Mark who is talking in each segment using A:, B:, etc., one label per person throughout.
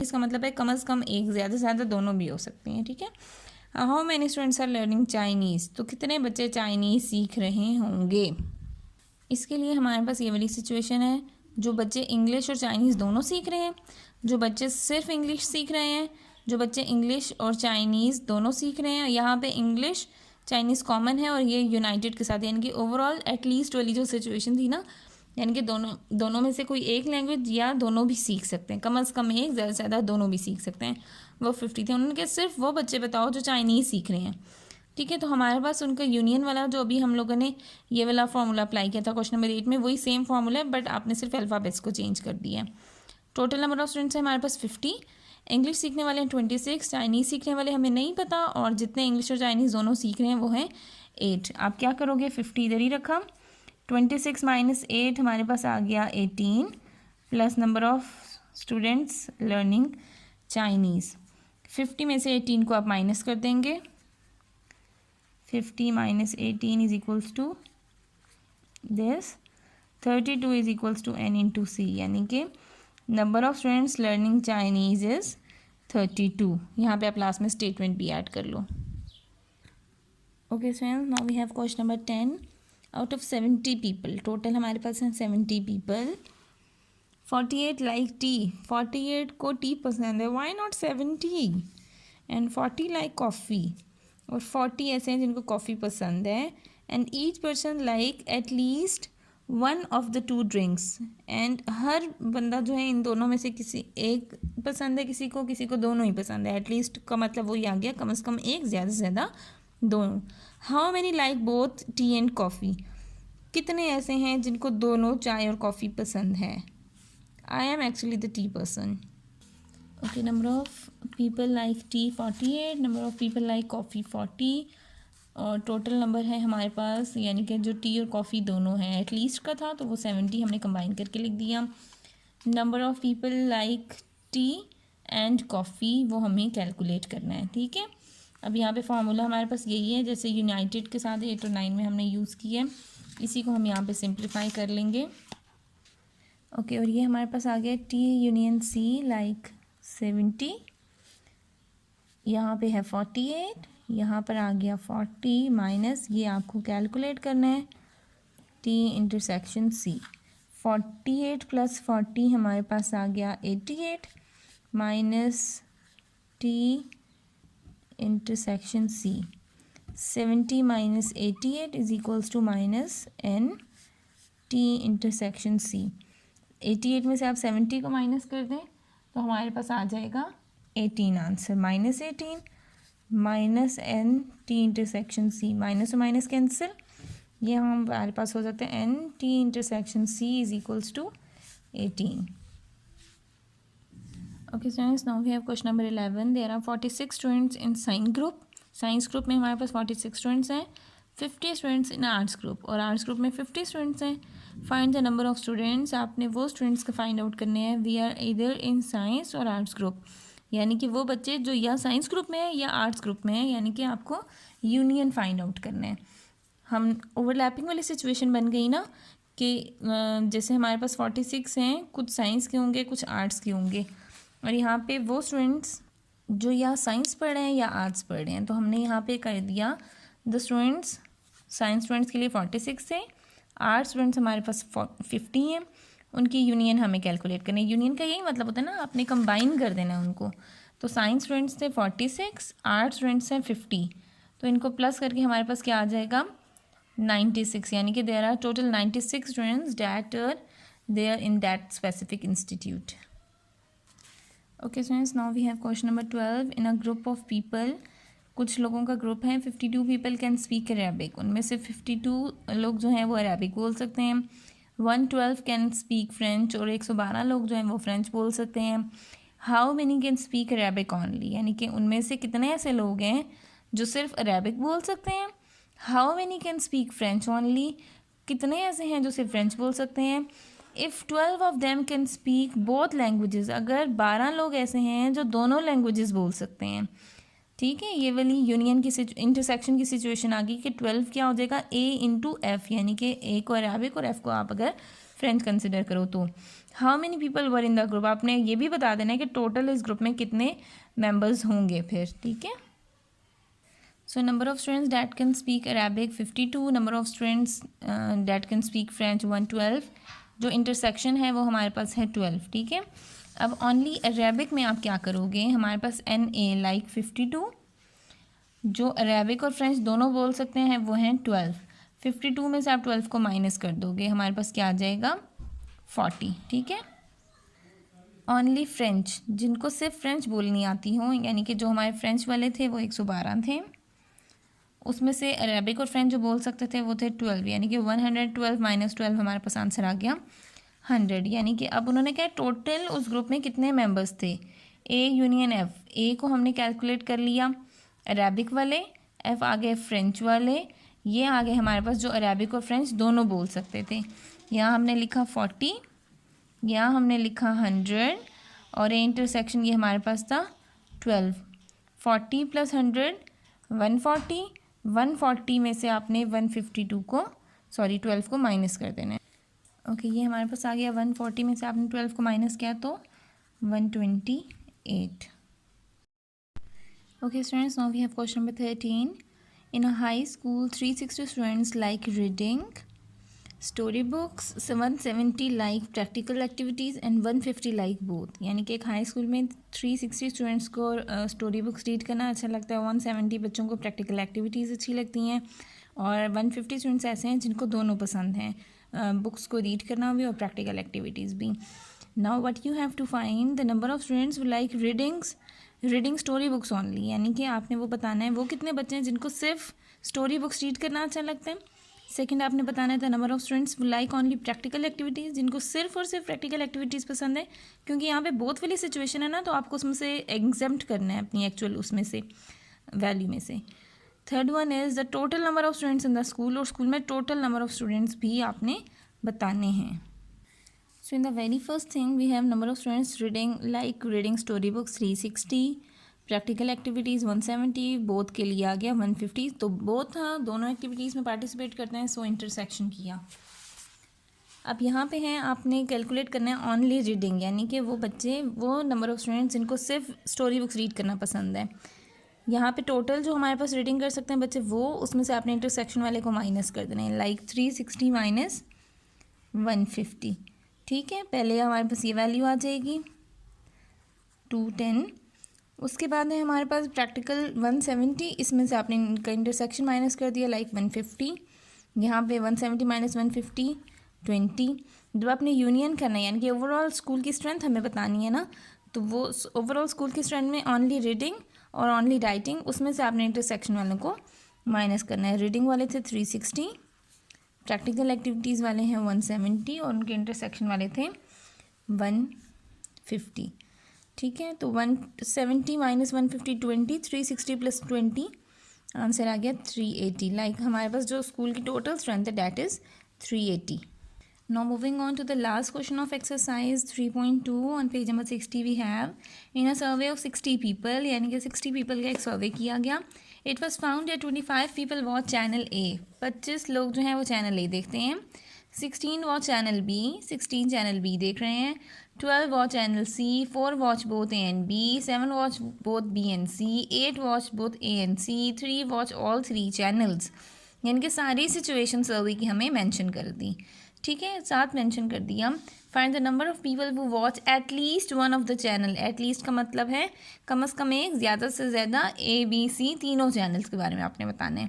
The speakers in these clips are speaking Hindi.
A: इसका मतलब है कम से कम एक, ज़्यादा से ज़्यादा दोनों भी हो सकते हैं, ठीक है। How many students are learning Chinese, तो कितने बच्चे चाइनीज़ सीख रहे होंगे। इसके लिए हमारे पास ये वाली सिचुएशन है, जो बच्चे इंग्लिश और चाइनीज़ दोनों सीख रहे हैं, जो बच्चे सिर्फ इंग्लिश सीख रहे हैं, जो बच्चे इंग्लिश और चाइनीज़ दोनों सीख रहे हैं। यहाँ पे इंग्लिश चाइनीज़ कॉमन है और ये यूनाइटेड के साथ, यानी कि ओवरऑल एटलीस्ट वाली जो सिचुएशन थी ना, यानी कि दोनों में से कोई एक लैंग्वेज या दोनों भी सीख सकते हैं, कम से कम एक, ज़्यादा से ज़्यादा दोनों भी सीख सकते हैं। वो 50 थे। उन्होंने सिर्फ वो बच्चे बताओ जो चाइनीज़ सीख रहे हैं, ठीक है। तो हमारे पास उनका यूनियन वाला जो अभी हम लोगों ने ये वाला फार्मूला अप्लाई किया था क्वेश्चन नंबर 8 में, वही सेम फार्मूला है, बट आपने सिर्फ अल्फ़ाबेट्स को चेंज कर दिया है। टोटल नंबर ऑफ स्टूडेंट्स है हमारे पास 50। इंग्लिश सीखने वाले हैं 26, चाइनीज़ सीखने वाले हमें नहीं पता, और जितने इंग्लिश और चाइनीज़ दोनों सीख रहे हैं वो हैं 8। आप क्या करोगे, 50 इधर ही रखा, 26 माइनस 8 हमारे पास आ गया 18, plus number of students learning Chinese. 50 में से 18 को आप माइनस कर देंगे, 50 minus 18 is equals to this, 32 is equals to n into C, यानी कि number of students learning Chinese is 32। यहाँ पे आप लास्ट में स्टेटमेंट भी ऐड कर लो। Okay students, now we have question number 10। Out of 70 people, total हमारे पास हैं 70 पीपल, 48 लाइक टी, 48 को टी पसंद है, why not 70, and 40 like coffee, और 40 ऐसे हैं जिनको कॉफ़ी पसंद है, and each person like at least one of the two drinks, and हर बंदा जो है इन दोनों में से किसी एक पसंद है, किसी को दोनों ही पसंद है। एटलीस्ट का मतलब वही आ गया, कम से कम एक, ज़्यादा से ज़्यादा दोनों। How many like both T and coffee, कितने ऐसे हैं जिनको दोनों चाय और कॉफ़ी पसंद है। I am actually the tea person. Okay, number of people like T 48, number of people like coffee 40, और टोटल नंबर है हमारे पास, यानी कि जो टी और कॉफ़ी दोनों हैं, एटलीस्ट का था तो वो 70 हमने कंबाइन करके लिख दिया। Number of people like T and coffee वो हमें कैलकुलेट करना है, ठीक है। अब यहाँ पे फार्मूला हमारे पास यही है, जैसे यूनाइटेड के साथ 8 और 9 में हमने यूज़ किया है, इसी को हम यहाँ पे सिंप्लीफाई कर लेंगे। ओके, और ये हमारे पास आ गया टी यूनियन सी लाइक 70, यहाँ पे है 48, यहाँ पर आ गया 40 माइनस, ये आपको कैलकुलेट करना है, टी इंटरसेक्शन सी। 48 प्लस 40 हमारे पास आ गया 88 minus T intersection C. 70 minus 88 is equals to minus N T intersection C. 88 में से आप 70 को माइनस कर दें तो हमारे पास आ जाएगा 18 answer, minus 18 minus N T intersection C, minus और माइनस कैंसिल, ये हमारे पास हो जाता है N T intersection C is equals to 18। Okay students, now we have question number 11। There are 46 students in science group, science group में हमारे पास 46 स्टूडेंट्स हैं, 50 स्टूडेंट्स इन आर्ट्स ग्रुप, और आर्ट्स ग्रुप में 50 स्टूडेंट्स हैं। Find the number of students, आपने वो स्टूडेंट्स का फाइंड आउट करने हैं वी आर इधर इन साइंस और आर्ट्स ग्रुप, यानी कि वो बच्चे जो या साइंस ग्रुप में है या आर्ट्स ग्रुप में है, यानी कि आपको यूनियन फाइंड आउट करना है। हम ओवरलैपिंग वाली सिचुएशन बन गई ना, कि जैसे हमारे पास 46 हैं, कुछ साइंस के होंगे कुछ आर्ट्स के होंगे, और यहाँ पे वो स्टूडेंट्स जो या साइंस पढ़ रहे हैं या आर्ट्स पढ़ रहे हैं, तो हमने यहाँ पे कर दिया द स्टूडेंट्स, साइंस स्टूडेंट्स के लिए 46 है, आर्ट्स स्टूडेंट्स हमारे पास 50 हैं, उनकी यूनियन हमें कैलकुलेट करनी है। यूनियन का यही मतलब होता है ना, आपने कंबाइन कर देना है उनको। तो साइंस स्टूडेंट्स थे 46, आर्ट्स स्टूडेंट्स हैं 50, तो इनको प्लस करके हमारे पास क्या आ जाएगा 96, यानी कि there are total 96 students that are there in that specific institute. Okay students, now we have question number 12। In a group of people, कुछ लोगों का ग्रुप है, 52 पीपल कैन स्पीक अरेबिक, उनमें से 52 लोग जो हैं वो अरेबिक बोल सकते हैं। 112 कैन स्पीक फ्रेंच, और 112 लोग जो हैं वो फ्रेंच बोल सकते हैं। How many can speak Arabic only, यानी कि उनमें से कितने ऐसे लोग हैं जो सिर्फ अरेबिक बोल सकते हैं। How many can speak French only, कितने ऐसे हैं जो सिर्फ फ्रेंच बोल सकते हैं। If 12 of them can speak both languages, अगर 12 लोग ऐसे हैं जो दोनों लैंग्वेजेस बोल सकते हैं, ठीक है, ये वाली यूनियन की इंटरसेक्शन की सिचुएशन आ गई कि 12 क्या हो जाएगा A इंटू एफ, यानी कि A को अरेबिक और F को आप अगर फ्रेंच कंसिडर करो तो how many people were in the group, आपने ये भी बता देना है कि टोटल इस ग्रुप में कितने मेंबर्स होंगे फिर। ठीक है, so number of students that can speak Arabic 52, number of students that can speak French 112, जो इंटरसेक्शन है वो हमारे पास है 12। ठीक है, अब ओनली अरेबिक में आप क्या करोगे, हमारे पास NA लाइक 52, जो अरेबिक और फ्रेंच दोनों बोल सकते हैं वो हैं 12। 52 में से आप 12 को माइनस कर दोगे, हमारे पास क्या आ जाएगा 40। ठीक है, ओनली फ्रेंच, जिनको सिर्फ फ्रेंच बोलनी आती हो, यानी कि जो हमारे फ्रेंच वाले थे वो 112 थे, उसमें से अरेबिक और फ्रेंच जो बोल सकते थे वो थे 12, यानी कि 112 माइनस 12 हमारे पास आंसर आ गया 100। यानी कि अब उन्होंने क्या टोटल उस ग्रुप में कितने मेंबर्स थे, A यूनियन F, A को हमने कैलकुलेट कर लिया अरेबिक वाले, F आ गए फ्रेंच वाले, ये आ गए हमारे पास जो अरेबिक और फ्रेंच दोनों बोल सकते थे। यहाँ हमने लिखा 40, यहाँ हमने लिखा 100, और ये इंटरसेक्शन ये हमारे पास था 12। 40 प्लस 100 140, 140 में से आपने 152 को 12 को माइनस कर देना है। ओके, ये हमारे पास आ गया 140 में से आपने 12 को माइनस किया तो 128। Okay students, now we have question number 13. In a high school, 360 students like reading, storybooks, 170 like practical activities and 150 like both. यानी कि एक हाई स्कूल में 360 स्टूडेंट्स को स्टोरी बुक्स रीड करना अच्छा लगता है, 170 बच्चों को प्रैक्टिकल एक्टिविटीज़ अच्छी लगती हैं, और 150 स्टूडेंट्स ऐसे हैं जिनको दोनों पसंद हैं, बुक्स को रीड करना भी और प्रैक्टिकल एक्टिविटीज़ भी। Now what you have to find the number of students who like reading story books only, यानी कि आपने वो बताना है वो कितने बच्चे हैं जिनको सिर्फ स्टोरी बुक्स रीड करना अच्छा लगता है। सेकंड आपने बताना है the number of students who like only practical activities, जिनको सिर्फ और सिर्फ प्रैक्टिकल एक्टिविटीज़ पसंद है, क्योंकि यहाँ पे बोथ वाली सिचुएशन है ना, तो आपको उसमें से एग्जेम्प्ट करना है अपनी एक्चुअल उसमें से वैल्यू में से। Third one is the total number of students in the school, और स्कूल में टोटल नंबर ऑफ स्टूडेंट्स भी आपने बताने हैं। So in the very first thing we have number of students reading storybooks 360, practical activities 170, both के लिए आ गया 150, तो both दोनों एक्टिविटीज़ में पार्टिसिपेट करते हैं, सो इंटरसेक्शन किया। अब यहाँ पे हैं आपने कैलकुलेट करना है ओनली रीडिंग, यानी कि वो बच्चे, वो नंबर ऑफ स्टूडेंट्स जिनको सिर्फ स्टोरी बुक्स रीड करना पसंद है। यहाँ पे टोटल जो हमारे पास रीडिंग कर सकते हैं बच्चे, वो उसमें से आपने इंटरसेक्शन वाले को माइनस कर देना है, लाइक 360 माइनस 150। ठीक है, पहले हमारे पास ये वैल्यू आ जाएगी 210, उसके बाद है हमारे पास प्रैक्टिकल 170, इसमें से आपने इनका इंटरसेक्शन माइनस कर दिया लाइक 150, यहाँ पे 170 माइनस 150 20। जब आपने यूनियन करना है, यानी कि ओवरऑल स्कूल की स्ट्रेंथ हमें बतानी है ना, तो वो ओवरऑल स्कूल की स्ट्रेंथ में ओनली रीडिंग और ओनली राइटिंग, उसमें से आपने इंटरसेक्शन वालों को माइनस करना है। रीडिंग वाले थे 360, प्रैक्टिकल एक्टिविटीज़ वाले हैं 170, और उनके इंटरसेक्शन वाले थे 150। ठीक है, तो 170 माइनस 150 20, 360 प्लस 20, आंसर आ गया 380। लाइक हमारे पास जो स्कूल की टोटल स्ट्रेंथ है that is 380। Now moving on to the last question of exercise 3.2 on page number 60 we have in a survey of 60 people, यानी कि 60 people का एक सर्वे किया गया। It was found that 25 people watch channel A, 25 लोग जो हैं वो चैनल A देखते हैं, 16 watch channel B, 16 channel B देख रहे हैं, 12 watch channel C, 4 watch both A and B, 7 watch both B and C, 8 watch both A and C, 3 watch all 3 channels, यानी कि सारी सिचुएशन सर्वे की हमें मेंशन कर दी। ठीक है, साथ मेंशन कर दिया। Find the number of people who watch at least one of the channel, at least का मतलब है कम से कम एक, ज़्यादा से ज़्यादा ABC तीनों चैनल्स के बारे में आपने बताना है,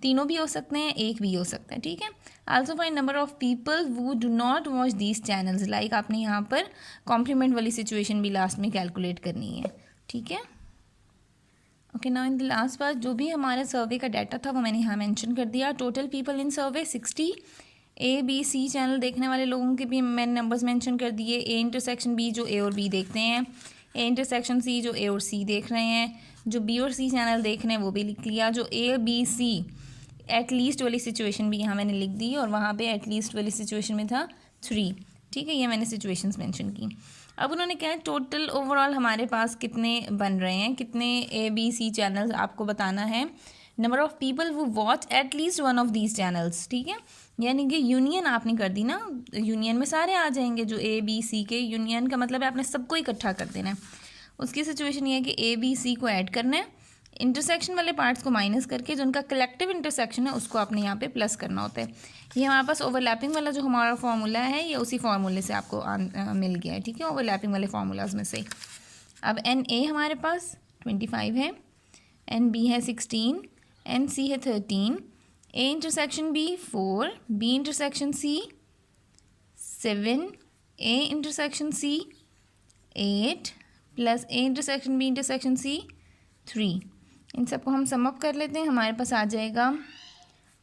A: तीनों भी हो सकते हैं, एक भी हो सकता है। ठीक है, also find number of people who do not watch these channels, like आपने यहाँ पर कॉम्प्लीमेंट वाली सिचुएशन भी लास्ट में कैलकुलेट करनी है। ठीक है, okay, now in the last part जो भी हमारा सर्वे का डाटा था वो मैंने यहाँ मेंशन कर दिया। Total people in survey 60, ABC channel देखने वाले लोगों के भी मैंने नंबर्स मेंशन कर दिए, A इंटरसेक्शन B जो A और B देखते हैं, A इंटरसेक्शन C जो A और C देख रहे हैं, जो B और C चैनल देख रहे हैं वो भी लिख लिया, जो ABC एट लीस्ट वाली सिचुएशन भी यहाँ मैंने लिख दी, और वहाँ पे एट लीस्ट वाली सिचुएशन में था 3। ठीक है, ये मैंने सिचुएशंस मेंशन की। अब उन्होंने क्या है, टोटल ओवरऑल हमारे पास कितने बन रहे हैं, कितने ABC चैनल्स आपको बताना है। Number of people who watch at least one of these channels, ठीक है। यानी कि यूनियन आपने कर दी ना, यूनियन में सारे आ जाएंगे जो ABC के, यूनियन का मतलब है आपने सबको इकट्ठा कर देना है। उसकी सिचुएशन ये है कि ABC को ऐड करना है, इंटरसेक्शन वाले पार्ट्स को माइनस करके जो उनका कलेक्टिव इंटरसेक्शन है उसको आपने यहाँ पे प्लस करना होता है। ये हमारे पास ओवरलैपिंग वाला जो हमारा फार्मूला है ये उसी फार्मूले से आपको मिल गया है, ठीक है, ओवरलैपिंग वाले फार्मूलाज में से। अब NA हमारे पास 25 है, NB है 16, NC है 13, A intersection B 4, B intersection C 7, A intersection C 8 plus A intersection B intersection C 3। इन सबको हम सम अप कर लेते हैं, हमारे पास आ जाएगा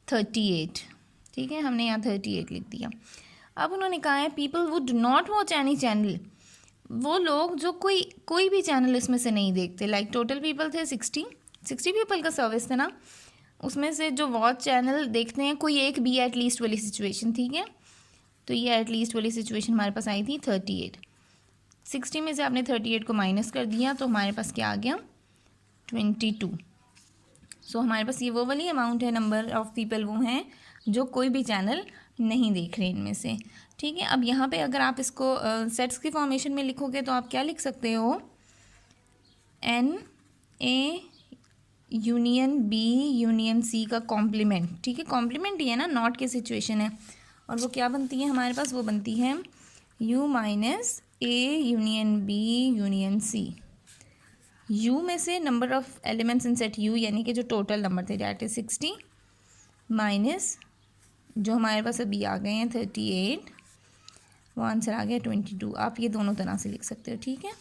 A: 38, ठीक है, हमने यहाँ 38 लिख दिया। अब उन्होंने कहा है people would not watch any channel, वो लोग जो कोई भी चैनल इसमें से नहीं देखते। लाइक टोटल पीपल थे 60 पीपल का सर्विस था ना, उसमें से जो वॉच चैनल देखते हैं कोई एक भी एटलीस्ट वाली सिचुएशन, ठीक है। तो ये एटलीस्ट वाली सिचुएशन हमारे पास आई थी 38। 60 में से आपने 38 को माइनस कर दिया तो हमारे पास क्या आ गया 22। सो हमारे पास ये वो वाली अमाउंट है, नंबर ऑफ़ पीपल वो हैं जो कोई भी चैनल नहीं देख रहे इनमें से, ठीक है। अब यहाँ पे अगर आप इसको सेट्स की फॉर्मेशन में लिखोगे तो आप क्या लिख सकते हो, NA union B union C का कॉम्प्लीमेंट, ठीक है, कॉम्प्लीमेंट ही है ना, नॉट की सिचुएशन है। और वो क्या बनती है हमारे पास, वो बनती है U minus A union B union C। U में से number of elements in set U यानी कि जो टोटल नंबर थे डैट इज 60 माइनस जो हमारे पास अभी आ गए हैं 38, वो आंसर आ गया 22। आप ये दोनों तरह से लिख सकते हो, ठीक है।